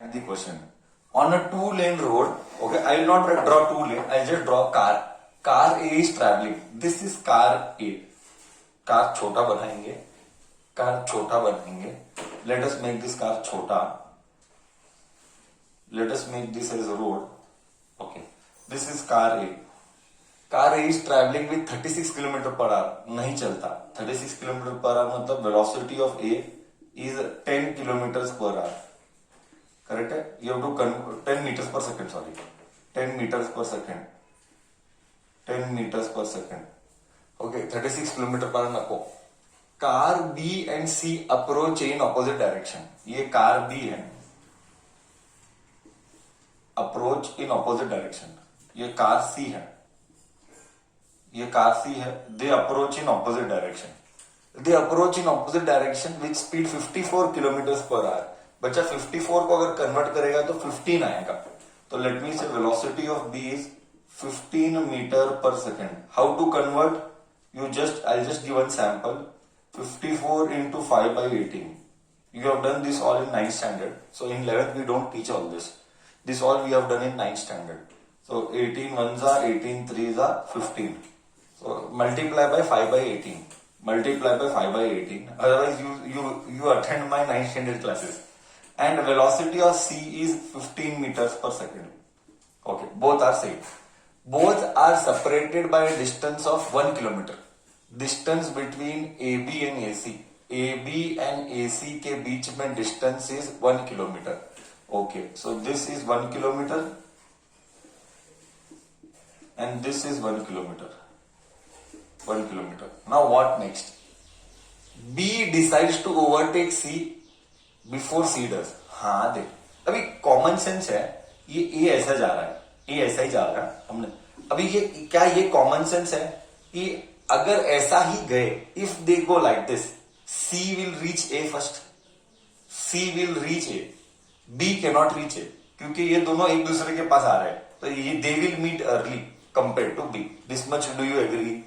The question on a two-lane road. Okay, I will not draw two lane. I'll just draw car. Car A is traveling. This is car A. Car छोटा बनाएंगे. Car छोटा बनाएंगे. Let us make this car छोटा. Let us make this as a road. Okay, this is car A. Car A is traveling with 36 km per hour. नहीं चलता. 36 km per hour मतलब velocity of A is 10 km per hour. Correct है. You have to 10 meters per second. Sorry, 10 meters per second. 10 meters per second. Okay, 36 kilometre पर नको. Car B and C approach in opposite direction. ये car B है, approach in opposite direction. ये car C है, ये car C है. They approach in opposite direction. They approach in opposite direction with speed 54 kilometre per hour. बच्चा 54 को अगर convert करेगा तो 15 आएगा. तो let me say velocity of B is 15 metre per second. How to convert? You just I just give one sample. 54 into 5 by 18. You have done this all in 9th standard. So in 11th we don't teach all this. This all we have done in 9th standard. So 18 ones are 18 threes are 15. So multiply by 5 by 18. Multiply by 5 by 18. Otherwise you attend my 9th standard classes. And velocity of C is 15 meters per second. Okay, both are same. Both are separated by a distance of 1 kilometer. Distance between AB and AC. AB and AC के बीच में distance is 1 kilometer. Okay, so this is 1 kilometer and this is 1 kilometer. 1 kilometer. Now what next? B decides to overtake C before C does. हाँ देख, अभी common sense है. ये ए ऐसा जा रहा है, ए ऐसा ही जा रहा है. हमने अभी ये क्या, ये कॉमन सेंस है कि अगर ऐसा ही गए, if they go like this, C will reach A first. C will reach A, B can not reach A, क्योंकि ये दोनों एक दूसरे के पास आ रहे हैं. तो ये they will meet early compare to B. This much do you agree?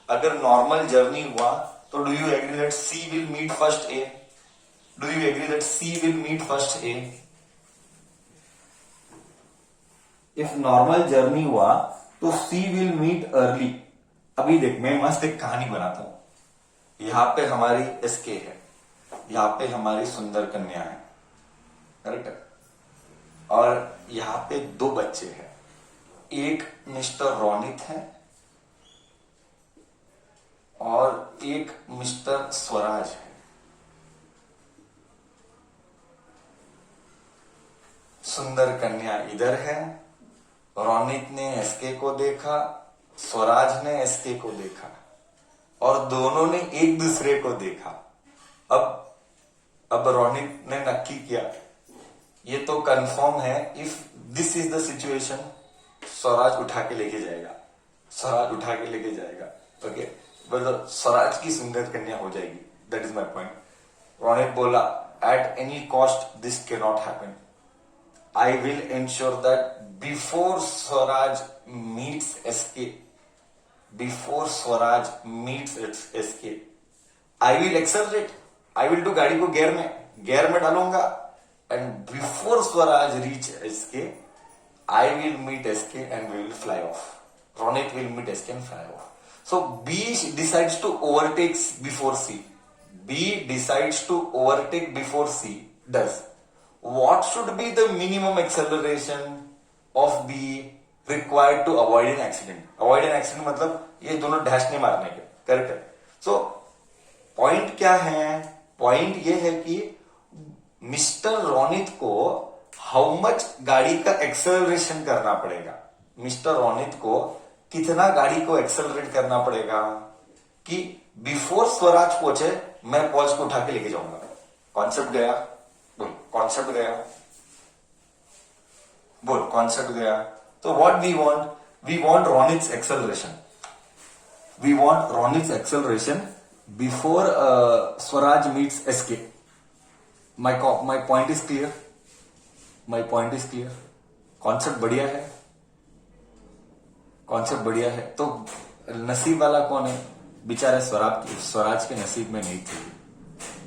अगर नॉर्मल जर्नी हुआ तो do you agree that C will meet first A? Do you agree that C will meet first A? If normal journey हुआ तो C will meet early. अभी देख, मैं मस्त एक कहानी बनाता हूं. यहां पे हमारी SK है, यहां पे हमारी सुंदर कन्या है, करेक्ट है. और यहां पे दो बच्चे हैं. एक मिस्टर रोनित है और एक मिस्टर स्वराज है. सुंदर कन्या इधर है. रोनित ने एसके को देखा, स्वराज ने एसके को देखा और दोनों ने एक दूसरे को देखा. अब रोनित ने नक्की किया, ये तो कंफर्म है, if this is the situation, Swaraj उठा के लेके जाएगा. स्वराज उठा के लेके जाएगा. ओके, मतलब स्वराज की सुंदर कन्या हो जाएगी. That is my point. Ronit बोला, at any cost this can not happen. I will ensure that before Swaraj meets SK, before Swaraj meets SK, I will accelerate. I will do गाड़ी को गेयर में डालूंगा. And before Swaraj reach SK, I will meet SK and we will fly off. Ronit will meet SK and fly off. So B decides to overtake before C. B decides to overtake before C does. What should be the minimum acceleration of B required to avoid an accident? Avoid an accident मतलब ये दोनों dash नहीं मारने के, correct है. So point क्या है? Point ये है कि मिस्टर रोनित को हाउ मच गाड़ी का एक्सेलरेशन करना पड़ेगा. मिस्टर रोनित को कितना गाड़ी को एक्सेलरेट करना पड़ेगा कि बिफोर स्वराज पहुंचे मैं पॉज को उठा के लेके जाऊंगा. कॉन्सेप्ट गया? कॉन्सेप्ट गया? बोल, कॉन्सेप्ट गया. तो what we want Ronit's acceleration. We want Ronit's acceleration before Swaraj meets SK. My point is clear. My point is clear. Concept बढ़िया है, कॉन्सेप्ट बढ़िया है. तो नसीब वाला कौन है? बेचारे स्वराज के नसीब में नहीं थी.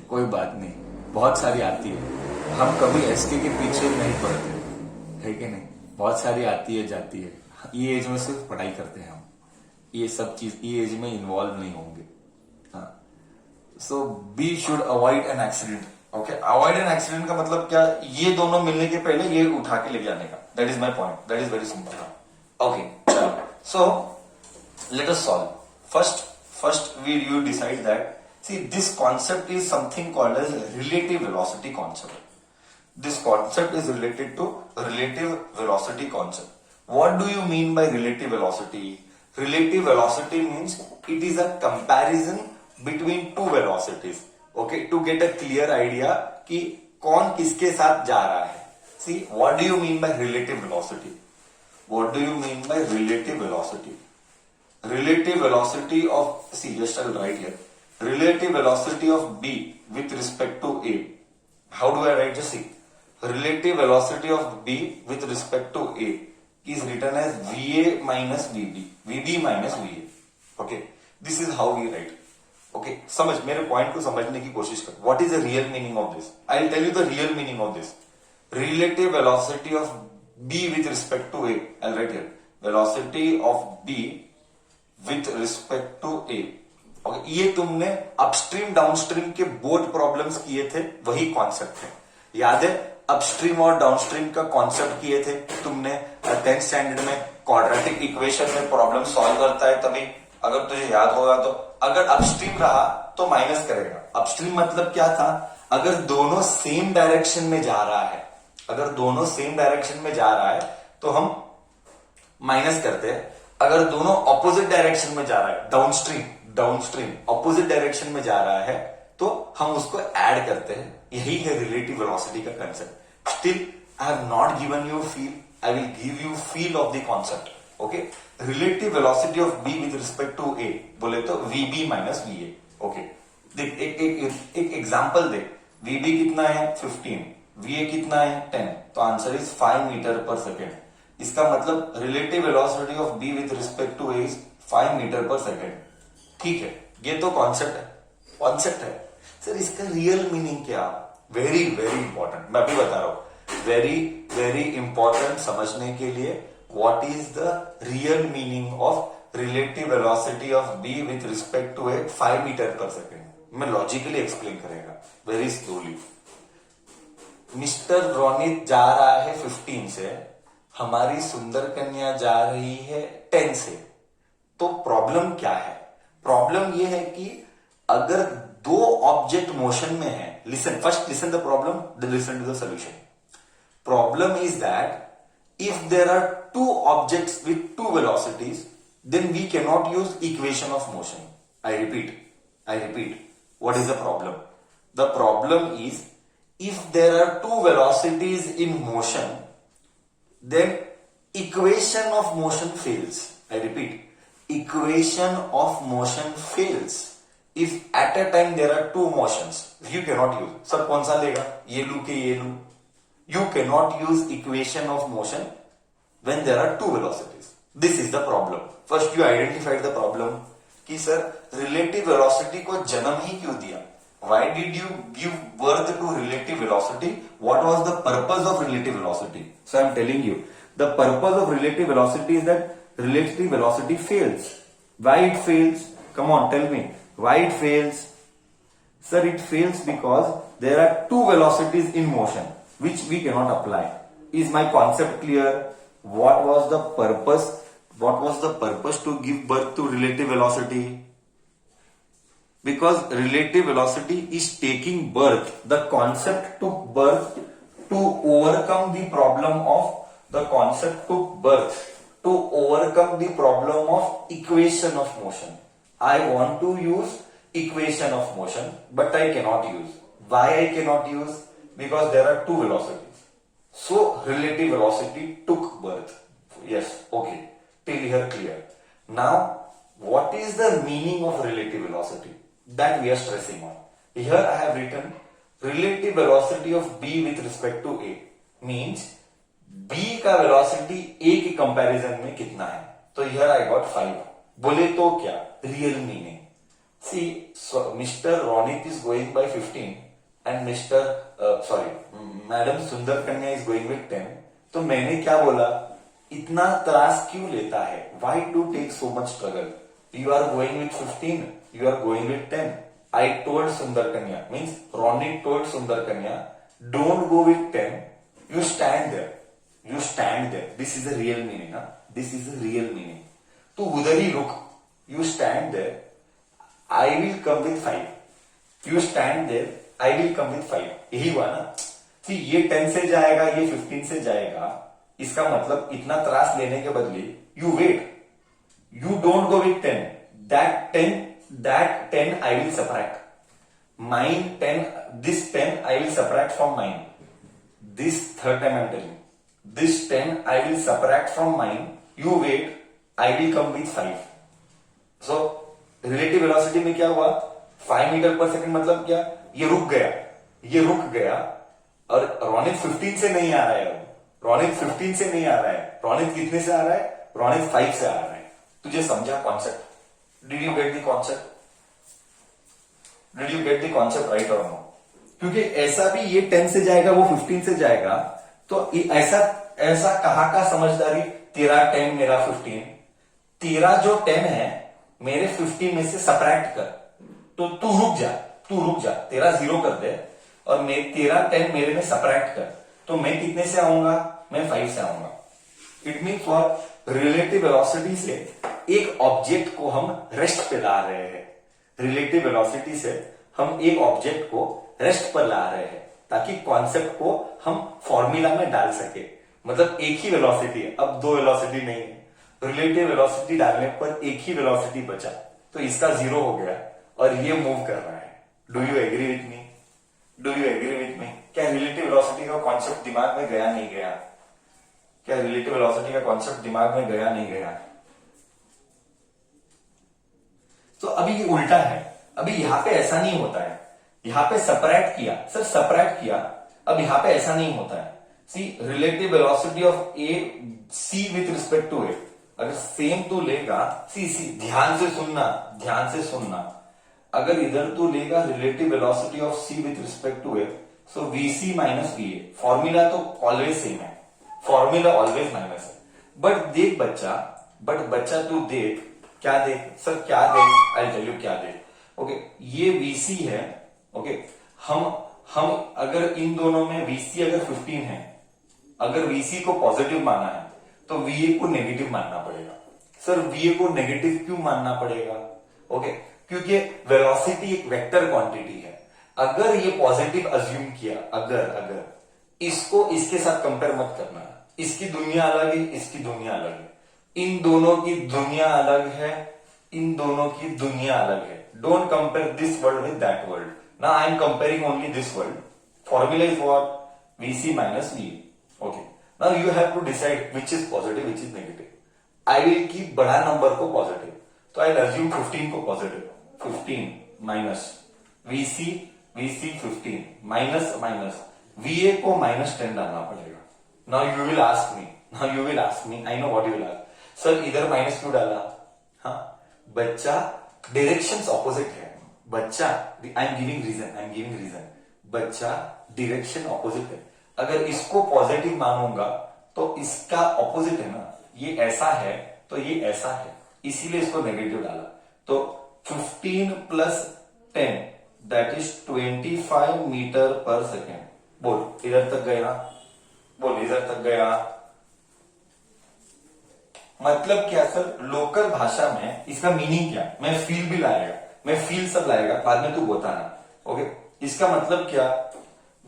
कोई बात नहीं, बहुत सारी आती है. हम कभी एसके के पीछे नहीं पड़ते, है कि नहीं? बहुत सारी आती है जाती है, ये एज में सिर्फ पढ़ाई करते हैं हम, ये सब चीज ये एज में इन्वॉल्व नहीं होंगे। हाँ, so B should avoid an accident. Okay, avoid an accident का मतलब क्या? ये दोनों मिलने के पहले ये उठा के ले जाने का। That is my point, that is very simple. Okay, चलो, so let us solve. First we you decide that, see, this concept is something called as relative velocity concept. This concept is related to relative velocity concept. What do you mean by relative velocity? Relative velocity means it is a comparison between two velocities. Okay, to get a clear idea कि कौन किसके साथ जा रहा है। See, what do you mean by relative velocity? What do you mean by relative velocity? Relative velocity of, see, just I'll write here, relative velocity of B with respect to A. How do I write? Just see, relative velocity of B with respect to A is written as VA minus VB, VB minus VA. Okay, this is how we write. Okay, समझ, मेरे point को समझने की कोशिश कर। What is the real meaning of this? I'll tell you the real meaning of this. Relative velocity of B with respect to A. I'll write here, velocity of B with respect to A. Okay, ये तुमने upstream downstream के both problems किए थे, वही concept है। याद है, upstream और डाउनस्ट्रीम का कॉन्सेप्ट किए थे तुमने 10th स्टैंडर्ड में। क्वाड्रेटिक इक्वेशन में प्रॉब्लम सॉल्व करता है तभी, अगर तुझे याद होगा तो। अगर अपस्ट्रीम रहा तो माइनस करेगा। अपस्ट्रीम मतलब क्या था? अगर दोनों सेम डायरेक्शन में जा रहा है, अगर दोनों सेम डायरेक्शन में जा रहा है तो हम माइनस करते हैं। अगर दोनों ऑपोजिट डायरेक्शन में जा रहा है, डाउनस्ट्रीम ऑपोजिट डायरेक्शन में जा रहा है, तो हम उसको ऐड करते हैं। यही है रिलेटिव वेलोसिटी का concept. Still I have not given you feel, I will give you feel of the concept. Okay, relative velocity of B with respect to A बोले तो VB minus V A. Okay, देख एक example दे। वीबी कितना है? 15, वीए कितना है? 10। तो answer is 5 metre per second. इसका मतलब relative velocity of B with respect to A is 5 metre per second. ठीक है, ये तो कॉन्सेप्ट है। सर इसका रियल मीनिंग क्या? वेरी वेरी इंपॉर्टेंट, मैं भी बता रहा हूं, वेरी वेरी इंपॉर्टेंट समझने के लिए। What is the real meaning of relative velocity of B with respect to A 5 metre per second? मैं लॉजिकली एक्सप्लेन करेगा वेरी स्लोली। मिस्टर रोनित जा रहा है 15 से, हमारी सुंदर कन्या जा रही है 10 से। तो प्रॉब्लम क्या है? प्रॉब्लम यह है कि अगर दो ऑब्जेक्ट मोशन में है, listen first, listen the problem, then listen to the solution. Problem is that if there are two objects with two velocities, then we can not use equation of motion. I repeat, what is the problem? The problem is if there are two velocities in motion, then equation of motion fails. I repeat, equation of motion fails if at a time there are two motions. You cannot use, sir कौन सा लेगा? ये लू के ये लू? You cannot use equation of motion when there are two velocities. This is the problem. First you identified the problem कि sir relative velocity को जन्म ही क्यों दिया? Why did you give birth to relative velocity? What was the purpose of relative velocity? So I am telling you, the purpose of relative velocity is that relative velocity fails. Why it fails? Come on, tell me. Why it fails? Sir, it fails because there are two velocities in motion which we cannot apply. Is my concept clear? What was the purpose? What was the purpose to give birth to relative velocity? Because relative velocity is taking birth, the concept took birth to overcome the problem of, the concept took birth to overcome the problem of equation of motion. I want to use equation of motion, but I cannot use. Why I cannot use? Because there are two velocities. So relative velocity took birth. Yes, okay. Till here clear. Now, what is the meaning of relative velocity? That we are stressing on. Here I have written relative velocity of B with respect to A means B का velocity A के comparison में कितना है? तो here I got 5. बोले तो क्या? Real meaning. See, so Mr. Ronit is going by 15 and mister madam सुंदर कन्या इज गोइंग विथ 10, तो मैंने क्या बोला, इतना त्रास क्यों लेता है, why to take so much struggle, you are going with 15, you are going with 10. I told Sundar Kanya, means Ronnie told Sundar Kanya, don't go with 10, you stand there, you stand there. This is the real meaning. This is the real meaning. तू उधर ही रुक, you stand there, I will come with 5. You stand there, I will come with 5. यही हुआ ना. ये 10 से जाएगा, ये 15 से जाएगा. इसका मतलब इतना त्रास लेने के बदले you wait, you don't go with 10. That 10 I will subtract. Mine 10, this 10 I will subtract from mine. This third time I am telling you. This 10 I will subtract from mine. You wait, I will come with 5. So, relative velocity में क्या हुआ? 5 metre पर second मतलब क्या? ये रुक गया. और रोनित 15 से नहीं आ रहा है. रोनित 15 से नहीं आ रहा है. रोनित कितने से आ रहा है? रोनित 5 से आ रहा है. तुझे समझा concept? Did you get the concept? Did you get the concept right और नो? क्योंकि ऐसा भी ये 10 से जाएगा, वो 15 से जाएगा, तो ऐसा कहाँ का समझदारी, तेरा 10 मेरा 15, तेरा जो 10 है मेरे 15 में से सबट्रैक्ट कर, तो तू रुक जा, तेरा 0 कर दे और तेरा 10 मेरे में सबट्रैक्ट कर, तो मैं कितने से आऊंगा? मैं 5 से आऊंगा. It mean for relative velocity से एक ऑब्जेक्ट को हम रेस्ट पे ला रहे हैं. रिलेटिव वेलोसिटी से हम एक ऑब्जेक्ट को रेस्ट पर ला रहे हैं ताकि कॉन्सेप्ट को हम फॉर्मूला में डाल सके. मतलब एक ही वेलोसिटी है, अब 2 वेलोसिटी नहीं है. रिलेटिव वेलोसिटी डालने पर एक ही वेलोसिटी बचा, तो इसका 0 हो गया और ये मूव कर रहा है. Do you agree with me? Do you agree with me? क्या रिलेटिव वेलोसिटी का कॉन्सेप्ट दिमाग में गया नहीं गया? क्या रिलेटिव वेलोसिटी का कॉन्सेप्ट दिमाग में गया नहीं गया? तो अभी ये उल्टा है. अभी यहां पे ऐसा नहीं होता है. यहां पे सबट्रैक्ट किया, सर सबट्रैक्ट किया. अब यहां पे ऐसा नहीं होता है. C relative velocity of A C with respect to A, अगर सेम तू लेगा, सी ध्यान से सुनना, अगर इधर तू लेगा relative velocity of C with respect to A, so VC minus V A. Formula तो ऑलवेज सेम है, फॉर्मूला ऑलवेज माइनस है. बट बच्चा तू देख, क्या देख सर, क्या देख, आई टेल यू क्या देख. ओके, ये वीसी है. ओके, हम अगर इन दोनों में वीसी अगर 15 है, अगर वीसी को पॉजिटिव माना है तो वीए को नेगेटिव मानना पड़ेगा. सर वीए को नेगेटिव क्यों मानना पड़ेगा? ओके, क्योंकि वेलोसिटी एक वेक्टर क्वांटिटी है. अगर ये पॉजिटिव अज्यूम किया, अगर इसको इसके साथ कंपेयर मत करना. इसकी दुनिया अलग है, इसकी दुनिया अलग है. इन दोनों की दुनिया अलग है, इन दोनों की दुनिया अलग है. Don't compare this world with that world. Now I am comparing only this world. Formula is what? VC minus V. Okay, now you have to decide which is positive, which is negative. I will keep बड़ा number को positive, तो I assume 15 को positive. 15 minus VC 15 minus VA को -10 डालना पड़ेगा. Now you will ask me, I know what you will ask. Sir इधर minus क्यों डाला? हाँ, बच्चा डायरेक्शंस ऑपोजिट है. बच्चा, आई एम गिविंग रीजन. बच्चा डायरेक्शन ऑपोजिट है. अगर इसको पॉजिटिव मानूंगा तो इसका ऑपोजिट है ना, ये ऐसा है तो ये ऐसा है, इसीलिए इसको नेगेटिव डाला. तो 15 plus 10 that is 25 metre per second. बोल इधर तक गया, बोल इधर तक गया. मतलब क्या सर, लोकल भाषा में इसका मीनिंग क्या? मैं फील भी लाएगा, मैं फील सब लाएगा, बाद में तू बताना. ओके, इसका मतलब क्या?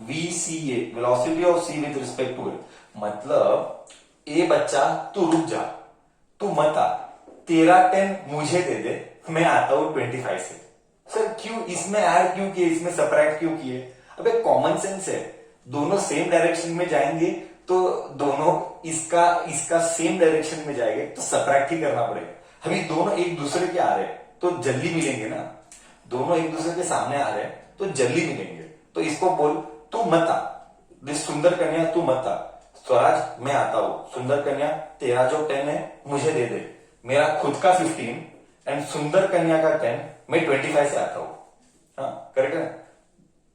VCA velocity of C with respect to A, मतलब ए बच्चा तू रुक जा, तू मत आ, तेरा 10 मुझे दे दे, मैं आता हूं 25 से. सर क्यों इसमें ऐड क्यों किए, इसमें सबट्रैक्ट क्यों किए? अबे कॉमन सेंस है. दोनों सेम डायरेक्शन में जाएंगे तो दोनों इसका सेम डायरेक्शन में जाएंगे तो सबट्रैक्ट ही करना पड़ेगा. अभी दोनों एक दूसरे के आ रहे तो जल्दी मिलेंगे ना. दोनों एक दूसरे के सामने आ रहे तो जल्दी मिलेंगे. तो इसको बोल तू मत आ, दिस सुंदर कन्या तू मत आ. स्वराज मैं आता हूं. सुंदर कन्या तेरा जो 10 है मुझे दे दे, मेरा खुद का 15 एंड सुंदर कन्या का 10 मैं 25 से आता हूं. हाँ करेक्ट है.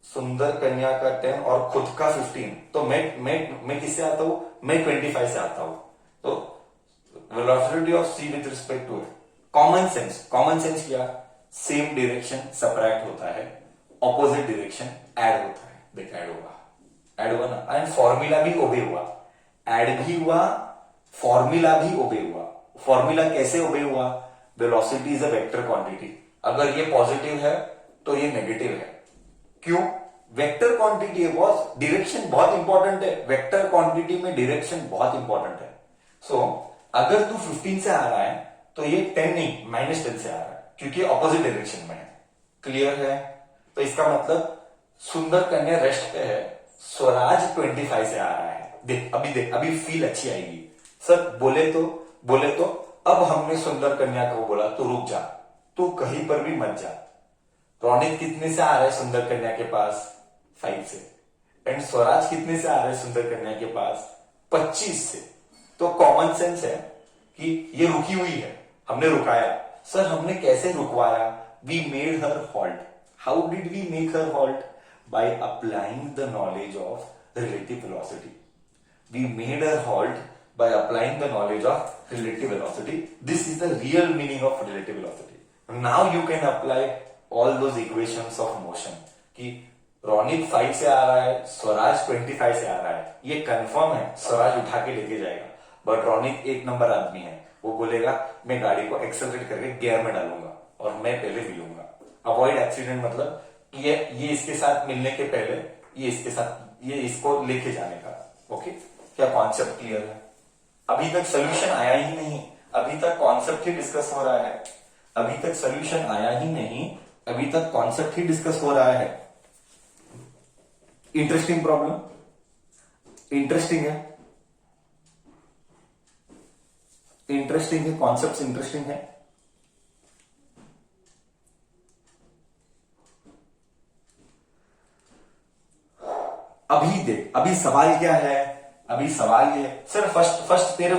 सुंदर कन्या का 10 और खुद का 15, तो मैं किससे आता हूं, मैं 25 से आता हूं। तो velocity of C with respect to it, common sense क्या, सेम डायरेक्शन सब्ट्रैक्ट होता है, ऑपोजिट डायरेक्शन ऐड होता है। देख ऐड हुआ ना, एंड फॉर्मूला भी ओबे हुआ, ऐड भी हुआ, फॉर्मूला भी ओबे हुआ। फॉर्मूला कैसे ओबे हुआ, velocity is a vector quantity, अगर ये पॉजिटिव है तो ये नेगेटिव है। क्यों, वेक्टर क्वांटिटी है बॉस, डायरेक्शन बहुत इंपॉर्टेंट है, वेक्टर क्वांटिटी में डायरेक्शन बहुत इंपॉर्टेंट है। सो अगर तू 15 से आ रहा है तो ये 10 नहीं -10 से आ रहा है, क्योंकि ऑपोजिट डायरेक्शन में है। क्लियर है, तो इसका मतलब सुंदर कन्या रेस्ट पे है, स्वराज 25 से आ रहा है। देख अभी फील अच्छी आएगी। सर बोले तो अब हमने सुंदर कन्या को बोला तो रुक जा, तू कहीं पर भी मत जा। रोनित कितने से आ रहा है सुंदर कन्या के पास, 5 से, एंड स्वराज कितने से आ रहा है सुंदर कन्या के पास, 25 से। तो कॉमन सेंस है कि ये रुकी हुई है, हमने रुकाया। सर हमने कैसे रुकवाया, we made her halt. How did we make her halt, by applying the knowledge of relative velocity. we made a halt by applying the knowledge of relative velocity. This is the real meaning of relative velocity. Now you can apply all those equations of motion कि रोनित 5 से आ रहा है, स्वराज 25 से आ रहा है, ये confirm है, स्वराज उठा के लेके जाएगा। बट रोनित 1 नंबर आदमी है, वो बोलेगा मैं गाड़ी को एक्सेलरेट करके गियर में डालूंगा और मैं पहले मिलूंगा। अवॉइड एक्सीडेंट मतलब ये इसके साथ मिलने के पहले ये इसको लेके जाने का। ओके, क्या कॉन्सेप्ट क्लियर है? अभी तक सोल्यूशन आया ही नहीं, अभी तक कॉन्सेप्ट ही डिस्कस हो रहा है, अभी तक सोल्यूशन आया ही नहीं, अभी तक कॉन्सेप्ट ही डिस्कस हो रहा है। इंटरेस्टिंग प्रॉब्लम, इंटरेस्टिंग है, कॉन्सेप्ट इंटरेस्टिंग है। अभी देख, अभी सवाल क्या है, अभी सवाल ये है सर, फर्स्ट तेरे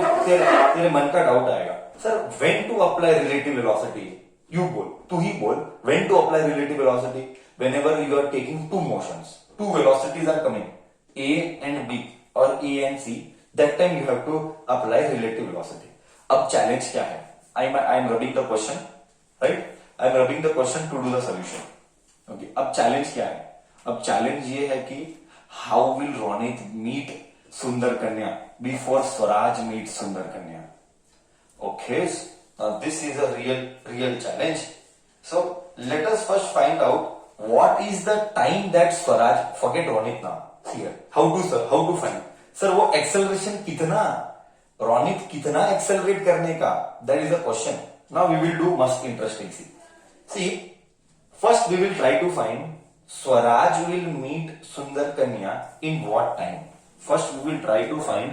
मन का डाउट आएगा, sir when to apply relative velocity, तू ही बोल when to apply relative velocity, whenever you are taking two motions, two velocities are coming, A and B और A and C, that time you have to apply relative velocity. अब challenge क्या है, I am rubbing the question, right, I am rubbing the question to do the solution. Okay, अब challenge क्या है, अब challenge ये है कि how will Ronit meet Sundar कन्या बिफोर स्वराज मीट सुंदर कन्या। Okay, this is a real challenge. So let us first find out what is the time that Swaraj, forget Ronit now, here how to find, sir वो acceleration कितना, Ronit कितना accelerate करने का, that is the question. Now we will do most interesting. See, first we will try to find Swaraj will meet Sundar Kanya in what time. First we will try to find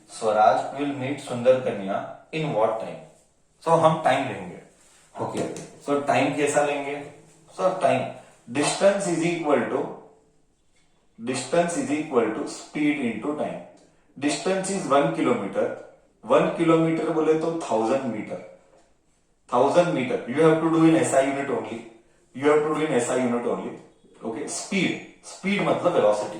Swaraj will meet Sundar Kanya in what time. सो हम time लेंगे। Okay, सो time कैसा लेंगे, so time distance is equal to speed into time. Distance is 1 kilometre, 1 kilometre बोले तो 1000 metre, 1000 metre you have to do in SI unit only, okay. Speed मतलब velocity,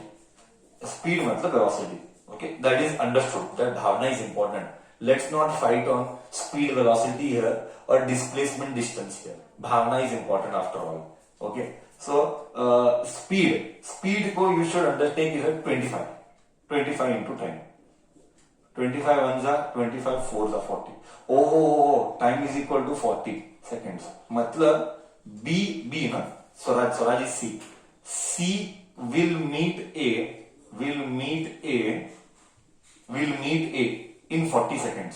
okay, that is understood, that bhavna is important. Let's not fight on speed velocity here or displacement distance here, bhavna is important after all, okay. So speed को you should undertake is 25 into time, 25 1 जा 25 4 जा 40, time is equal to 40 seconds, मतलब B ना, Swaraj is C will meet A in 40 seconds।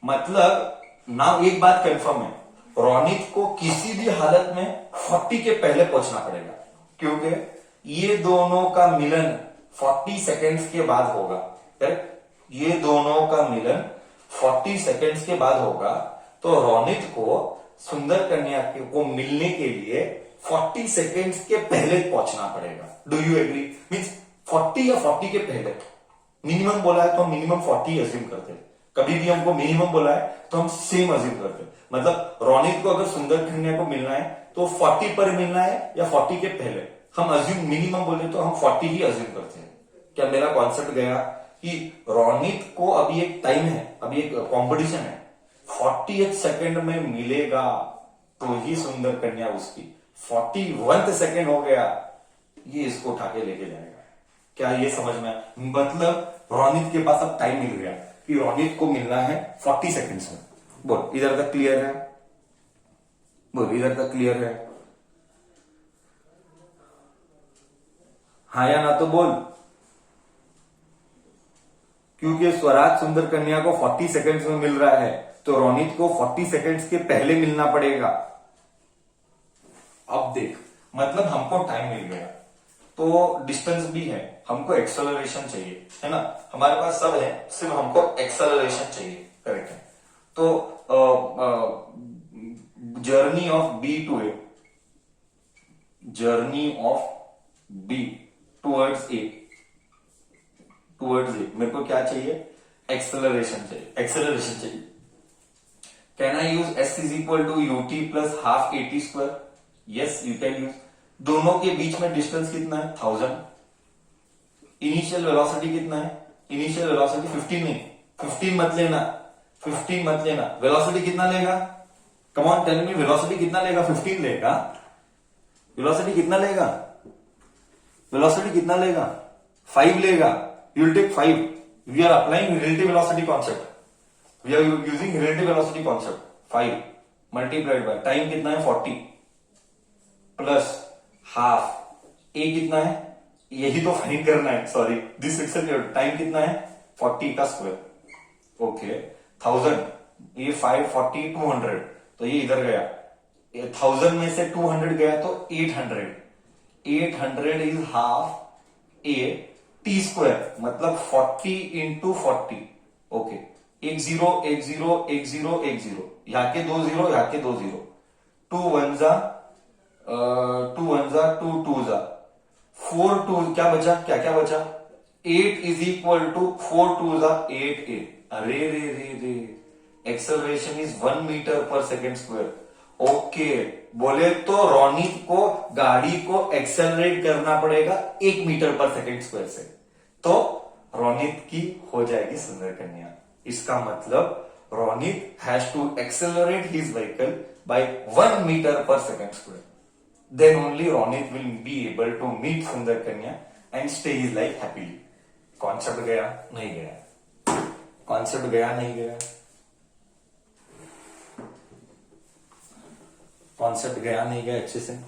मतलब ना, एक बात confirm है, रोनित को किसी भी हालत में 40 के पहले पहुंचना पड़ेगा, क्योंकि ये दोनों का मिलन 40 सेकेंड्स के बाद होगा, करेक्ट। ये दोनों का मिलन 40 सेकेंड्स के बाद होगा, तो रोनित को सुंदर कन्या को मिलने के लिए 40 सेकेंड्स के पहले पहुंचना पड़ेगा। Do you agree? मीन्स 40 या 40 के पहले, मिनिमम बोला है तो हम मिनिमम 40 अज्यूम करते हैं, कभी भी हमको मिनिमम बोला है तो हम सेम अज्यूम करते हैं। मतलब रोनित को अगर सुंदर कन्या को मिलना है तो 40 पर मिलना है या 40 के पहले। हम अज्यूम मिनिमम बोले तो हम 40 ही अज्यूम करते हैं। क्या मेरा कॉन्सेप्ट गया कि रोनित को अभी एक टाइम है, अभी एक कंपटीशन है, 40th सेकंड में मिलेगा तो ही सुंदर कन्या उसकी। 41th सेकंड हो गया, ये इसको उठा के लेके जाएगा। क्या ये समझ में आया? मतलब रोनित के पास अब टाइम मिल गया कि रोनित को मिलना है 40 सेकंड्स में। बोल इधर तक क्लियर है? बोल इधर तक क्लियर है? हाँ या ना तो बोल। क्योंकि स्वराज सुंदर कन्या को 40 सेकंड्स में मिल रहा है तो रोनित को 40 सेकंड्स के पहले मिलना पड़ेगा। अब देख, मतलब हमको टाइम मिल गया तो डिस्टेंस भी है, हमको एक्सेलरेशन चाहिए, है ना? हमारे पास सब है, सिर्फ हमको एक्सेलरेशन चाहिए। करेक्ट है। तो journey of B to A, journey of B towards A, towards A, मेरे को क्या चाहिए? एक्सेलरेशन चाहिए, एक्सेलरेशन चाहिए। Can I use S is equal to UT plus half AT square? Yes you can use. दोनों के बीच में डिस्टेंस कितना है? 1000। इनिशियल वेलोसिटी कितना है? इनिशियल वेलोसिटी 15 नहीं, 15 मत लेना, 15 मत लेना। वेलोसिटी कितना लेगा? Come on tell me, velocity कितना लेगा? 15 लेगा। वेलोसिटी कितना लेगा? वेलोसिटी कितना लेगा? 5 लेगा। You will take 5। We are applying relative velocity concept, we are using relative velocity concept. 5 multiplied by time कितना है? 40 प्लस हाफ ए कितना है? यही तो फाइंड करना है, सॉरी दिस इट्सेल्फ। टाइम कितना है? 40 का स्क्वायर। ओके 1000, ये 5 40 200, तो ये इधर गया। 1000 में से 200 गया तो 800। 800 is half A T square, मतलब 40 इंटू 40। ओके 1 0 1 0 1 0 1 0, यहाँ के 2 0, यहाँ के 2 0, 2 1 जा 2 1 जा 2 2 जा 4 2, क्या बचा? क्या क्या बचा? 8 इज इक्वल टू 4 2 जा 8 8। अरे रे रे रे, acceleration is 1 metre per second square. Okay, बोले तो रोनित को गाड़ी को एक्सेलरेट करना पड़ेगा 1 मीटर पर सेकेंड स्क्वायर से, तो रोनित की हो जाएगी सुंदर कन्या। इसका मतलब Ronit has to accelerate his vehicle by 1 metre per second square, then only Ronit will be able to meet Sundar Kanya and stay his life happily. Concept गया नहीं गया? कॉन्सेप्ट गया नहीं गया? कॉन्सेप्ट गया नहीं गया अच्छे से?